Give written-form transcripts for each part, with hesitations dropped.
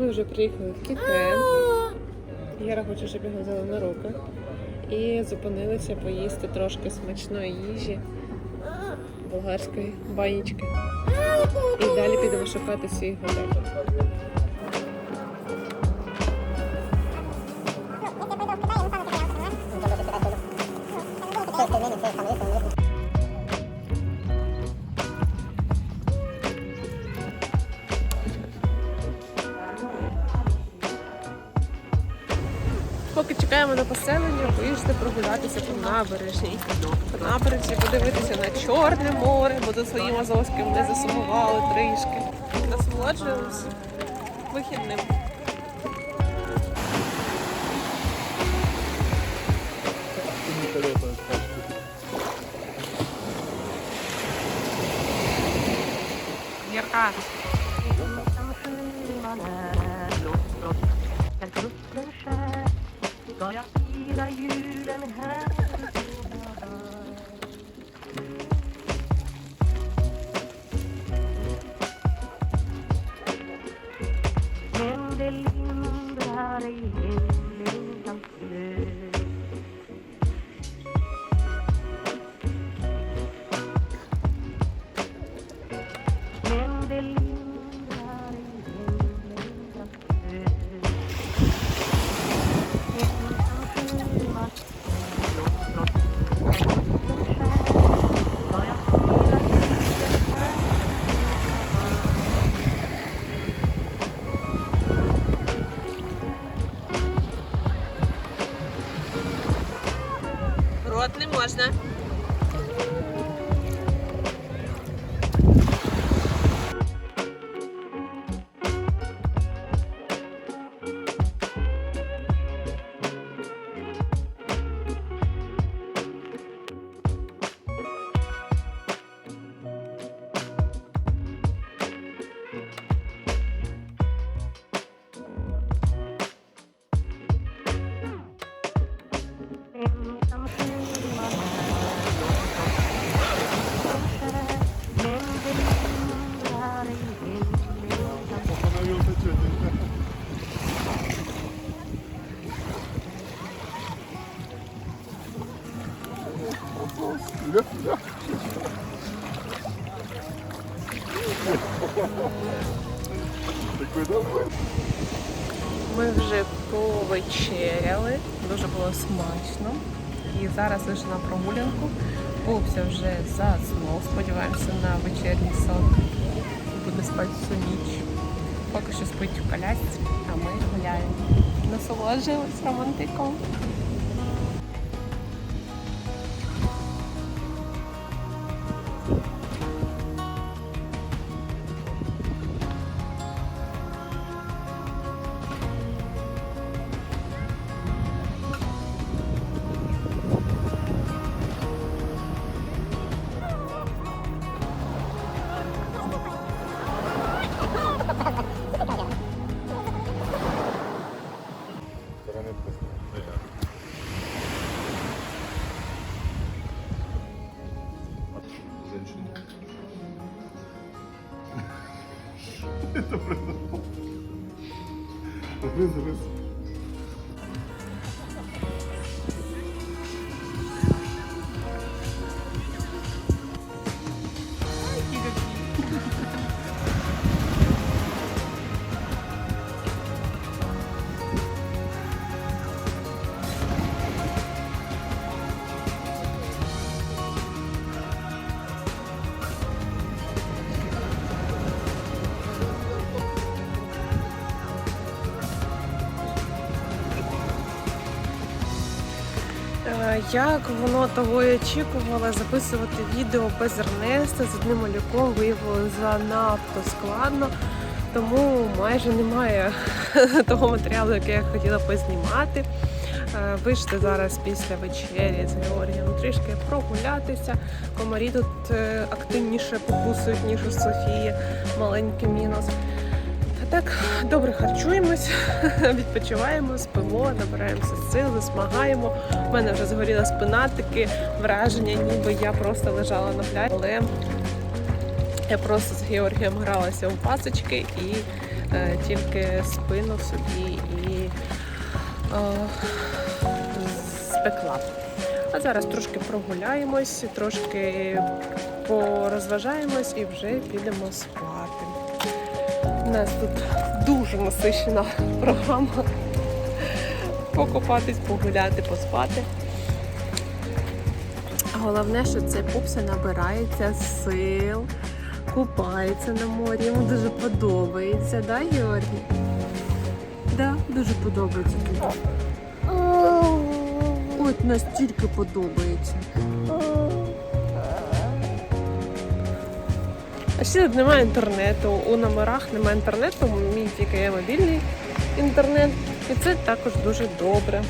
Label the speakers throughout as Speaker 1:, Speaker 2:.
Speaker 1: Ми вже приїхали в Кітен. Яра хоче, щоб його взяли на руки. І зупинилися поїсти трошки смачної їжі, болгарської банічки. І далі підемо шукати свій готель. Поки чекаємо на поселення, вийшли прогулятися по набережній. По набережній подивитися на Чорне море, бо за своїм Азовським ми засумували трішки. Насолоджуємося вихідним. Ярка. Рот не можна. Ми вже повечеряли, дуже було смачно. І зараз вийшли на прогулянку. Пупся вже заснув, сподіваємося на вечірній сон. Буде спати всю ніч. Поки що спить в колясці, а ми гуляємо. Насолоджуємось романтиком.
Speaker 2: Это правда. Рыз.
Speaker 1: Як воно того і очікувала, записувати відео без Ернеста з одним малюком виявилося занадто складно, тому майже немає того матеріалу, який я хотіла познімати. Вийшли зараз після вечері з Георгієм трішки прогулятися. Комарі тут активніше покусують, ніж у Софії, маленький мінус. Так, добре харчуємось, відпочиваємо, спимо, набираємося сил, засмагаємо. У мене вже згоріла спина, таке враження, ніби я просто лежала на пляжі. Але я просто з Георгієм гралася у пасочки і тільки спину собі і спекла. А зараз трошки прогуляємось, трошки порозважаємось і вже підемо спати. У нас тут дуже насичена програма. Покупатись, погуляти, поспати. Головне, що цей пупся набирається сил, купається на морі. Йому дуже подобається, да, Георгій? Да, дуже подобається тобі. От настільки подобається. А ще тут немає інтернету. У номерах немає інтернету, мій тільки є мобільний інтернет. І це також дуже добре.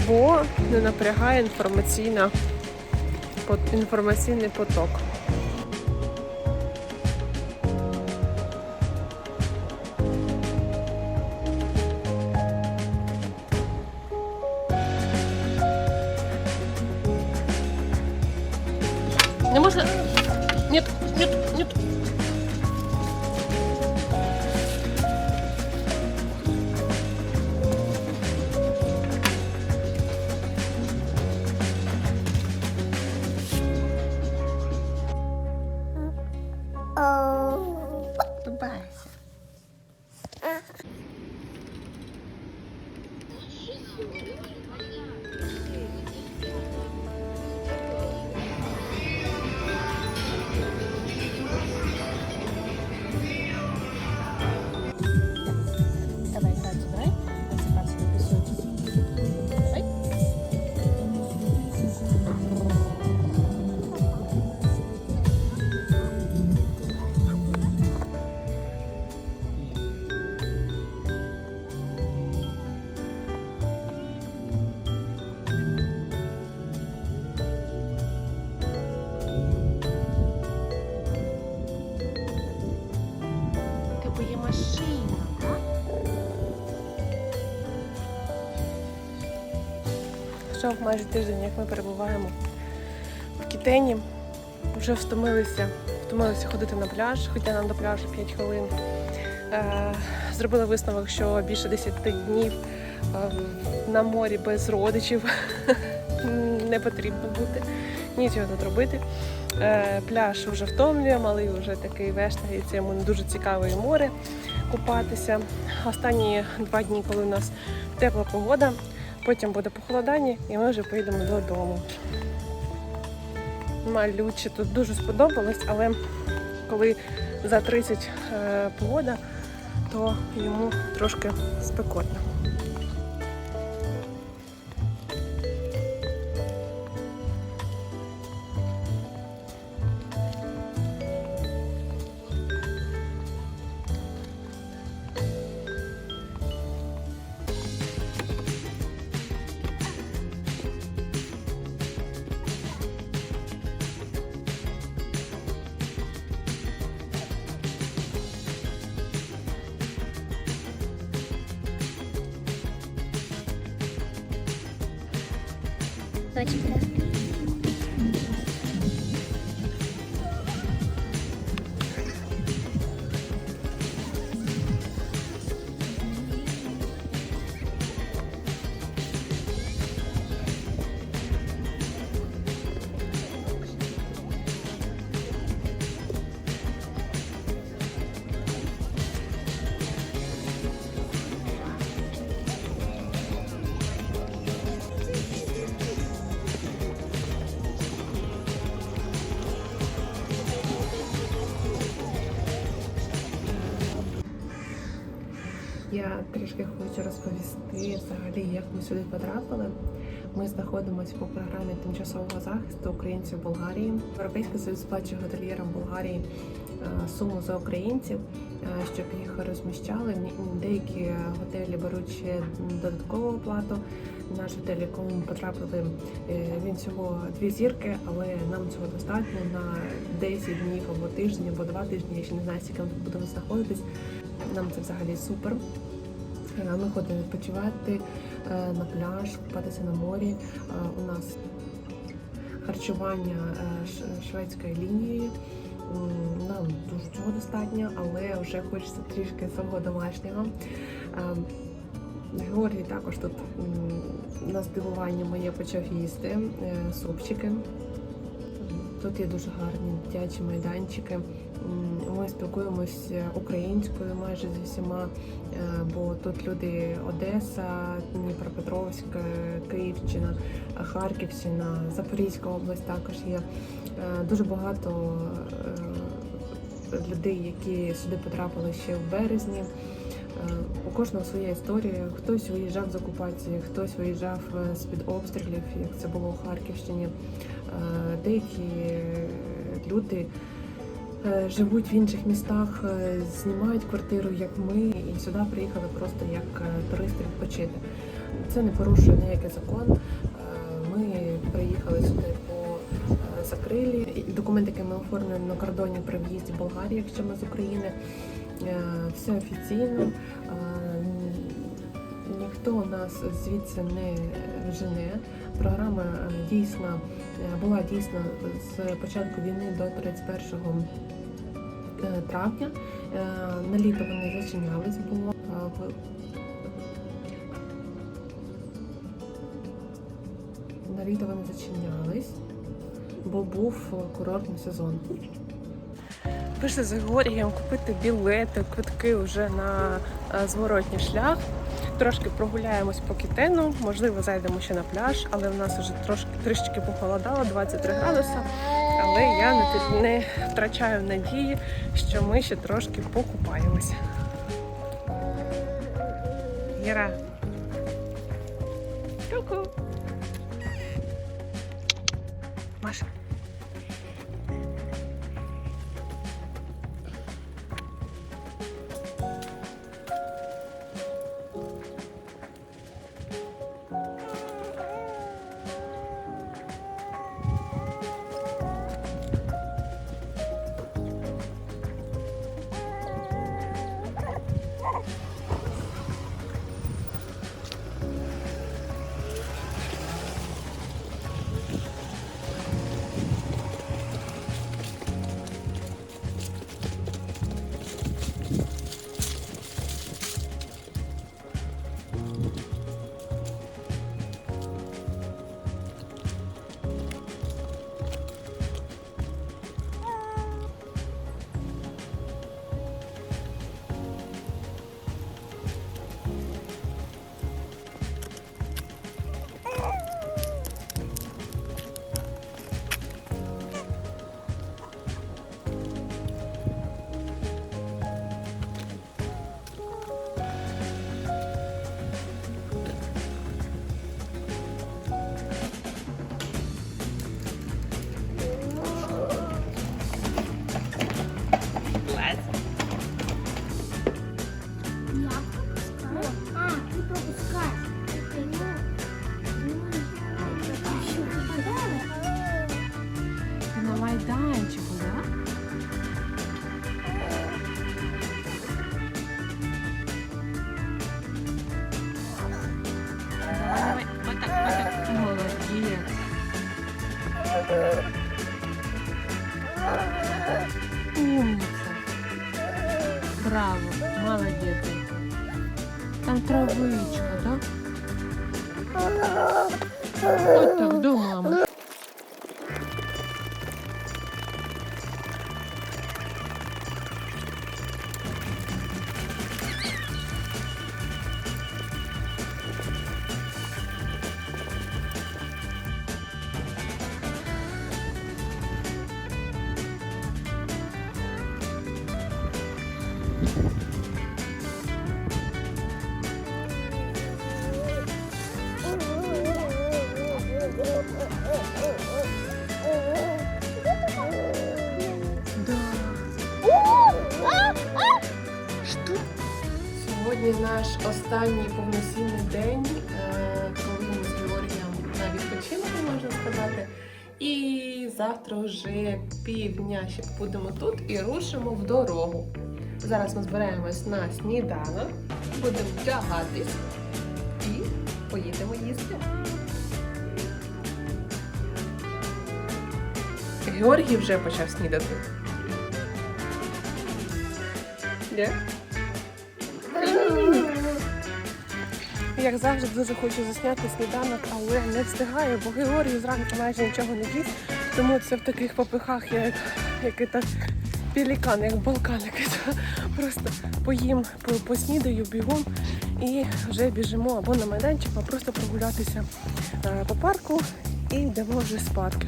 Speaker 1: Бо не напрягає інформаційний поток. Не можна... Нет, нет, нет. Бася. Давай, Катя, давай. Отсыпаться на песочек. Давай. Тебе є машина, так? Пройшов майже тиждень, як ми перебуваємо в Кітені. Вже втомилися ходити на пляж, хоча нам до пляжу 5 хвилин. Зробили висновок, що більше 10 днів на морі без родичів не потрібно бути. Нічого тут робити. Пляж вже втомлює, малий вже такий вештається, йому не дуже цікаво і море купатися. Останні 2 дні, коли у нас тепла погода, потім буде похолодання і ми вже поїдемо додому. Малючі тут дуже сподобалось, але коли за 30 погода, то йому трошки спекотно.
Speaker 3: Точно.
Speaker 1: Я трішки хочу розповісти взагалі, як ми сюди потрапили. Ми знаходимося по програмі тимчасового захисту українців в Болгарії. Європейський союз сплачує готельєрам Болгарії суму за українців, щоб їх розміщали. Деякі готелі беруть ще додаткову оплату. Наш готель, в якому ми потрапили, він всього 2 зірки, але нам цього достатньо на 10 днів або тиждень, або 2 тижні. Я ще не знаю, скільки ми тут будемо знаходитись. Нам це взагалі супер. Ми ходимо відпочивати на пляж, купатися на морі. У нас харчування шведською лінією. Нам дуже цього достатньо, але вже хочеться трішки свого домашнього. Георгій також тут на здивування моє почав їсти супчики. Тут є дуже гарні дитячі майданчики. Ми спілкуємося українською майже зі всіма, бо тут люди Одеса, Дніпропетровськ, Київщина, Харківщина, Запорізька область також є. Дуже багато людей, які сюди потрапили ще в березні. У кожного своя історія. Хтось виїжджав з окупації, хтось виїжджав з-під обстрілів, як це було у Харківщині. Деякі люди живуть в інших містах, знімають квартиру, як ми, і сюди приїхали просто як туристи відпочити. Це не порушує ніякий закон. Ми приїхали сюди по закрилі. Документи, які ми оформили на кордоні при в'їзді в Болгарію, якщо ми з України. Все офіційно. Ніхто нас звідси не жене. Програма була дійсно з початку війни до 31 травня. На літо вони зачинялись, бо був курортний сезон. Пішли з Георгієм купити білети, квитки вже на зворотній шлях. Трошки прогуляємось по Кітену, можливо, зайдемо ще на пляж, але в нас вже трішки похолодало, 23 градуси. Але я не втрачаю надії, що ми ще трошки покупаємося. Іра. Ку-ку. Маша. Майданчику, да? Давай, вот так. Молодец. Умница. Браво, молодец. Там травичка, да? Вот так, да, мама? Сьогодні наш останній повноцінний день, коли ми з Георгієм на відпочинку, можна сказати. І завтра вже півдня ще будемо тут і рушимо в дорогу. Зараз ми збираємось на сніданок, будемо вдягатись і поїдемо їсти. Георгій вже почав снідати. Де? Як завжди, дуже хочу засняти сніданок, але не встигаю, бо Георгій зранку майже нічого не їсть. Тому це в таких попихах, як пелікан, як балкан якийсь. Просто поїм, поснідаю бігом і вже біжимо або на майданчик, або просто прогулятися по парку і йдемо вже спадки.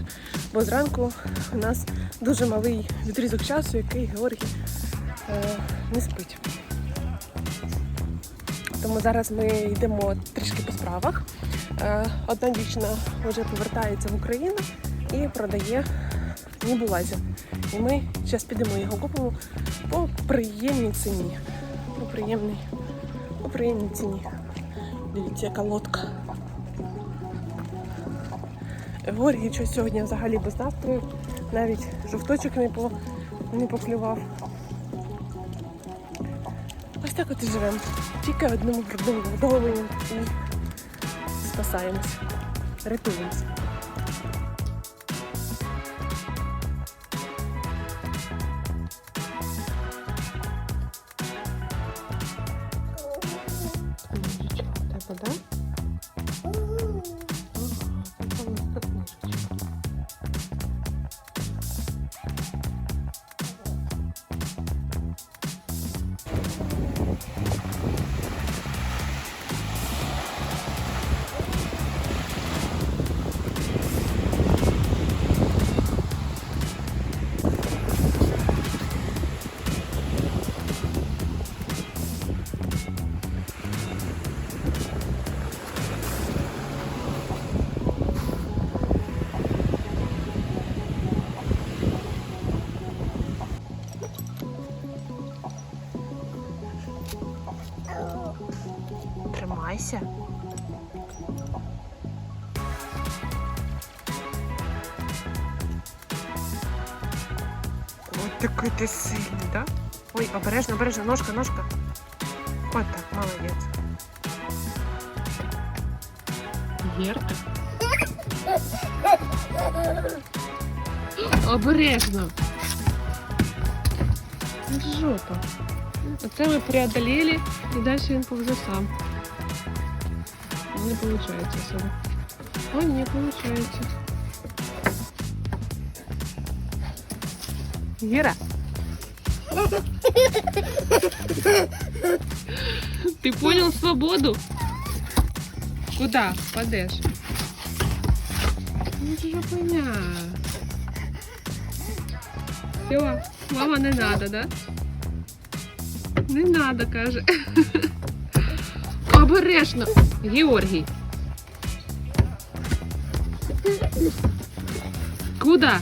Speaker 1: Бо зранку у нас дуже малий відрізок часу, який Георгій не спить. Тому зараз ми йдемо трішки по справах. Одна дівчина вже повертається в Україну і продає нібулазі. І ми зараз підемо його купимо по приємній ціні. По приємній ціні. Дивіться, яка лодка. Георгій щось сьогодні взагалі без настрою. Навіть жовточок не поклював. Ось так от і живемо. Тільки одному задоволенням і спасаємося, рятуємося. Книжечка в тебе, да? Ага, книжечка. Тримайся. Ось такий ти сильний, да? Ой, обережно, обережно, ножка. От так, молодець. Герка. Обережно. Жопа. Оце ми преодолели, і далі він повзе сам. Не виходить особо. О, не виходить. Гера. Ты понял свободу? Куда падешь? Ну что же хуйня? Все, мама, не надо, да? Не надо, каже. Обережно, Георгій. Куда?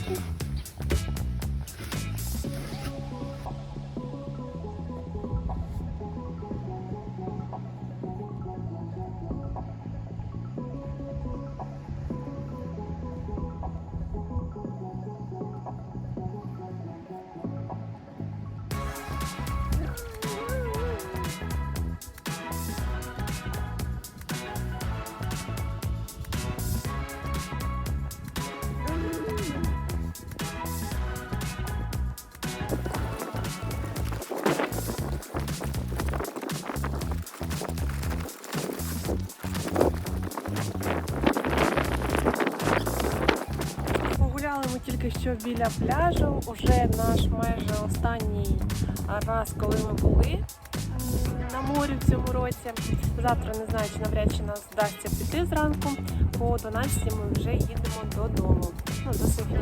Speaker 1: Ми тільки що біля пляжу, уже наш майже останній раз, коли ми були на морі в цьому році. Завтра не знаю, чи навряд чи нас вдасться піти зранку. По 12 ми вже їдемо додому, до Софії.